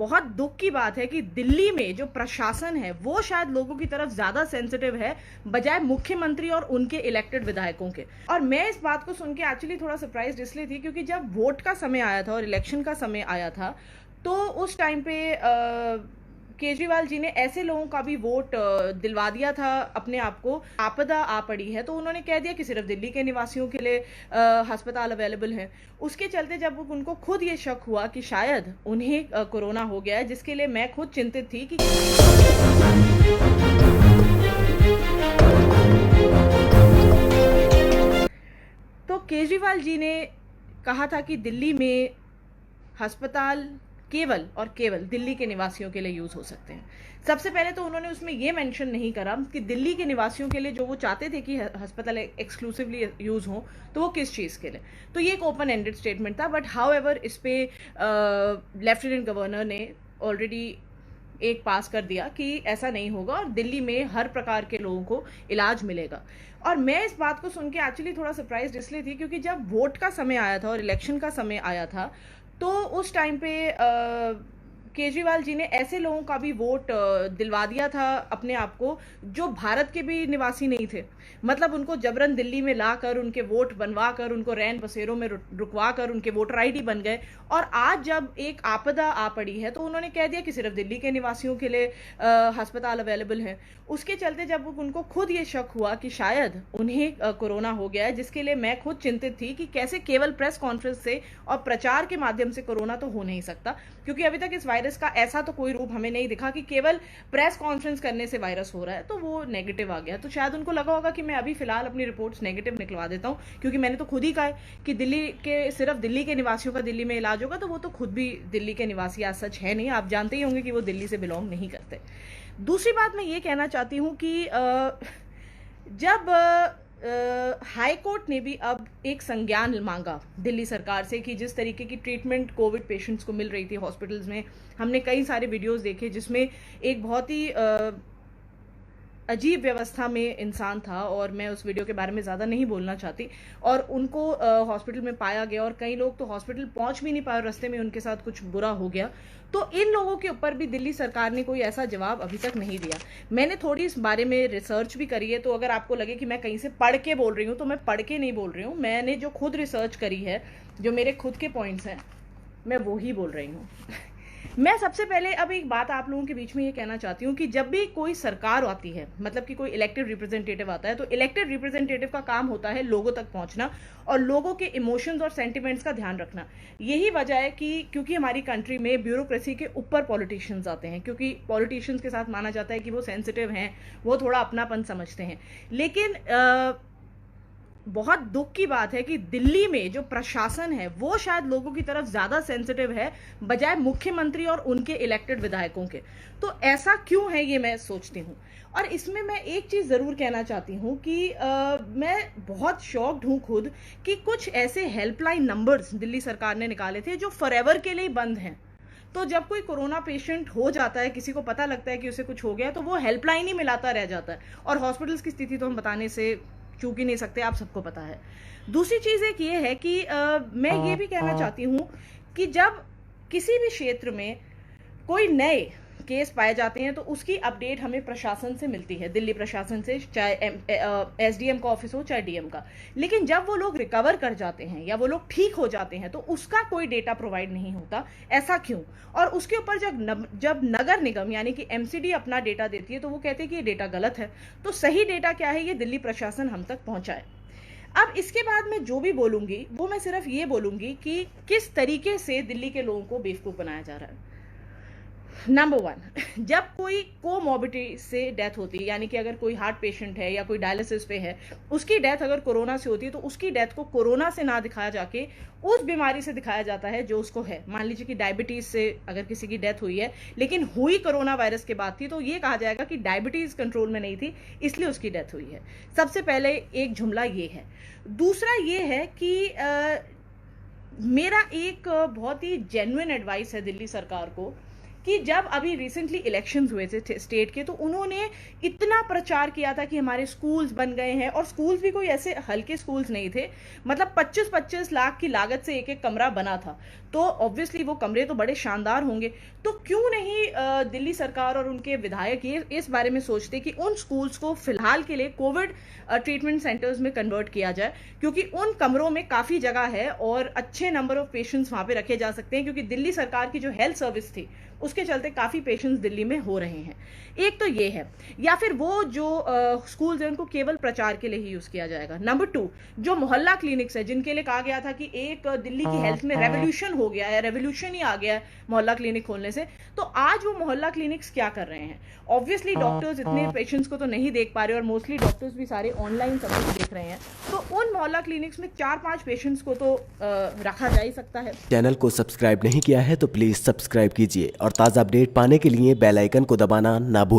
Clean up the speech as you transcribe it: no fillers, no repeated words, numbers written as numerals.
बहुत दुख की बात है कि दिल्ली में जो प्रशासन है वो शायद लोगों की तरफ ज्यादा सेंसिटिव है बजाय मुख्यमंत्री और उनके इलेक्टेड विधायकों के। और मैं इस बात को सुन के एक्चुअली थोड़ा सरप्राइज इसलिए थी क्योंकि जब वोट का समय आया था और इलेक्शन का समय आया था तो उस टाइम पे केजरीवाल जी ने ऐसे लोगों का भी वोट दिलवा दिया था अपने आप को। आपदा आ पड़ी है तो उन्होंने कह दिया कि सिर्फ दिल्ली के निवासियों के लिए अस्पताल अवेलेबल है। उसके चलते जब उनको खुद ये शक हुआ कि शायद उन्हें कोरोना हो गया है, जिसके लिए मैं खुद चिंतित थी कि तो केजरीवाल जी ने कहा था कि दिल्ली में अस्पताल केवल और केवल दिल्ली के निवासियों के लिए यूज हो सकते हैं। सबसे पहले तो उन्होंने उसमें यह मेंशन नहीं करा कि दिल्ली के निवासियों के लिए जो वो चाहते थे कि अस्पताल एक्सक्लूसिवली यूज हो तो वो किस चीज के लिए। तो ये एक ओपन एंडेड स्टेटमेंट था, बट हाउएवर इस पे लेफ्टिनेंट गवर्नर ने ऑलरेडी एक पास कर दिया कि ऐसा नहीं होगा और दिल्ली में हर प्रकार के लोगों को इलाज मिलेगा। और मैं इस बात को सुन के एक्चुअली थोड़ा सरप्राइज इसलिए थी क्योंकि जब वोट का समय आया था और इलेक्शन का समय आया था तो उस टाइम पे केजरीवाल जी ने ऐसे लोगों का भी वोट दिलवा दिया था अपने आप को जो भारत के भी निवासी नहीं थे। मतलब उनको जबरन दिल्ली में लाकर उनके वोट बनवा कर उनको रैन बसेरों में रुकवा कर उनके वोटर आईडी बन गए। और आज जब एक आपदा आ पड़ी है तो उन्होंने कह दिया कि सिर्फ दिल्ली के निवासियों के लिए अस्पताल अवेलेबल है। उसके चलते जब उनको खुद ये शक हुआ कि शायद उन्हें कोरोना हो गया है, जिसके लिए मैं खुद चिंतित थी कि कैसे केवल प्रेस कॉन्फ्रेंस से और प्रचार के माध्यम से कोरोना तो हो नहीं सकता, क्योंकि अभी तक इस वायरस का ऐसा तो कोई रूप हमें नहीं दिखा कि केवल प्रेस कॉन्फ्रेंस करने से वायरस हो रहा है। तो वो नेगेटिव आ गया, तो शायद उनको लगा होगा कि मैं अभी फिलहाल अपनी रिपोर्ट्स नेगेटिव निकलवा देता हूँ, क्योंकि मैंने तो खुद ही कहा है कि दिल्ली के सिर्फ दिल्ली के निवासियों का दिल्ली में इलाज होगा। तो वो तो खुद भी दिल्ली के निवासी आज सच है नहीं, आप जानते ही होंगे कि वो दिल्ली से बिलोंग नहीं करते। दूसरी बात मैं ये कहना चाहती हूँ कि जब हाई कोर्ट ने भी अब एक संज्ञान मांगा दिल्ली सरकार से कि जिस तरीके की ट्रीटमेंट कोविड पेशेंट्स को मिल रही थी हॉस्पिटल्स में, हमने कई सारे वीडियोस देखे जिसमें एक बहुत ही अजीब व्यवस्था में इंसान था, और मैं उस वीडियो के बारे में ज़्यादा नहीं बोलना चाहती। और उनको हॉस्पिटल में पाया गया और कई लोग तो हॉस्पिटल पहुंच भी नहीं पाए, रास्ते में उनके साथ कुछ बुरा हो गया। तो इन लोगों के ऊपर भी दिल्ली सरकार ने कोई ऐसा जवाब अभी तक नहीं दिया। मैंने थोड़ी इस बारे में रिसर्च भी करी है, तो अगर आपको लगे कि मैं कहीं से पढ़ के बोल रही हूँ तो मैं पढ़ के नहीं बोल रही हूँ। मैंने जो खुद रिसर्च करी है, जो मेरे खुद के पॉइंट्स हैं, मैं वो ही बोल रही हूँ। मैं सबसे पहले अब एक बात आप लोगों के बीच में ये कहना चाहती हूँ कि जब भी कोई सरकार आती है, मतलब कि कोई इलेक्टेड रिप्रेजेंटेटिव आता है, तो इलेक्टेड रिप्रेजेंटेटिव का काम होता है लोगों तक पहुंचना और लोगों के इमोशंस और सेंटिमेंट्स का ध्यान रखना। यही वजह है कि क्योंकि हमारी कंट्री में ब्यूरोक्रेसी के ऊपर पॉलिटिशियंस आते हैं, क्योंकि पॉलिटिशियंस के साथ माना जाता है कि वो सेंसिटिव हैं, वो थोड़ा अपनापन समझते हैं। लेकिन बहुत दुख की बात है कि दिल्ली में जो प्रशासन है वो शायद लोगों की तरफ ज्यादा सेंसिटिव है बजाय मुख्यमंत्री और उनके इलेक्टेड विधायकों के। तो ऐसा क्यों है ये मैं सोचती हूँ। और इसमें मैं एक चीज जरूर कहना चाहती हूँ कि मैं बहुत शॉक्ड हूँ खुद कि कुछ ऐसे हेल्पलाइन नंबर्स दिल्ली सरकार ने निकाले थे जो फॉरएवर के लिए बंद हैं। तो जब कोई कोरोना पेशेंट हो जाता है, किसी को पता लगता है कि उसे कुछ हो गया, तो वो हेल्पलाइन ही मिलाता रह जाता है। और हॉस्पिटल्स की स्थिति तो हम बताने से चूक ही नहीं सकते, आप सबको पता है। दूसरी चीज एक ये है कि मैं ये भी कहना चाहती हूँ कि जब किसी भी क्षेत्र में कोई नए केस पाए जाते हैं तो उसकी अपडेट हमें प्रशासन से मिलती है, दिल्ली प्रशासन से, चाहे एसडीएम का ऑफिस हो चाहे डीएम का। लेकिन जब वो लोग रिकवर कर जाते हैं या वो लोग ठीक हो जाते हैं तो उसका कोई डेटा प्रोवाइड नहीं होता। ऐसा क्यों? और उसके ऊपर जब नगर निगम यानी कि एमसीडी अपना डेटा देती है तो वो कहते हैं कि ये डेटा गलत है। तो सही डेटा क्या है, ये दिल्ली प्रशासन हम तक पहुंचाए। अब इसके बाद मैं जो भी बोलूंगी वो मैं सिर्फ ये बोलूंगी कि किस तरीके से दिल्ली के लोगों को बेवकूफ बनाया जा रहा है। नंबर 1, जब कोई कोमॉर्बिडिटी से डेथ होती है, यानी कि अगर कोई हार्ट पेशेंट है या कोई डायलिसिस पे है, उसकी डेथ अगर कोरोना से होती है तो उसकी डेथ को कोरोना से ना दिखाया जाके उस बीमारी से दिखाया जाता है जो उसको है। मान लीजिए कि डायबिटीज से अगर किसी की डेथ हुई है लेकिन हुई कोरोना वायरस के बाद थी, तो ये कहा जाएगा कि डायबिटीज कंट्रोल में नहीं थी इसलिए उसकी डेथ हुई है। सबसे पहले एक जुमला ये है। दूसरा ये है कि मेरा एक बहुत ही जेन्युइन एडवाइस है दिल्ली सरकार को कि जब अभी रिसेंटली इलेक्शंस हुए थे स्टेट के, तो उन्होंने इतना प्रचार किया था कि हमारे स्कूल्स बन गए हैं, और स्कूल्स भी कोई ऐसे हल्के स्कूल्स नहीं थे, मतलब 25-25 लाख की लागत से एक एक कमरा बना था। तो ऑब्वियसली वो कमरे तो बड़े शानदार होंगे, तो क्यों नहीं दिल्ली सरकार और उनके विधायक ये इस बारे में सोचते कि उन स्कूल्स को फिलहाल के लिए कोविड ट्रीटमेंट सेंटर्स में कन्वर्ट किया जाए, क्योंकि उन कमरों में काफ़ी जगह है और अच्छे नंबर ऑफ पेशेंट्स वहाँ पे रखे जा सकते हैं, क्योंकि दिल्ली सरकार की जो हेल्थ सर्विस थी उसके चलते काफ़ी पेशेंट्स दिल्ली में हो रहे हैं। एक तो ये है, या फिर वो जो स्कूल्स हैं उनको केवल प्रचार के लिए ही यूज़ किया जाएगा। नंबर 2, जो मोहल्ला क्लिनिक्स है जिनके लिए कहा गया था कि एक दिल्ली की हेल्थ में रेवोल्यूशन हो गया है, रेवोल्यूशन ही आ गया है मोहल्ला क्लिनिक खोलने से, तो आज वो मोहल्ला क्लिनिक्स क्या कर रहे हैं? ऑब्वियसली डॉक्टर्स इतने पेशेंट्स को तो नहीं देख पा रहे, और मोस्टली डॉक्टर्स भी सारे ऑनलाइन सब कुछ देख रहे हैं, तो उन मोहल्ला क्लिनिक्स में 4-5 पेशेंट्स को तो रखा जा ही सकता है। चैनल को सब्सक्राइब नहीं किया है तो प्लीज़ सब्सक्राइब कीजिए और ताज़ा अपडेट पाने के लिए बेल आइकन को दबाना ना भूलें।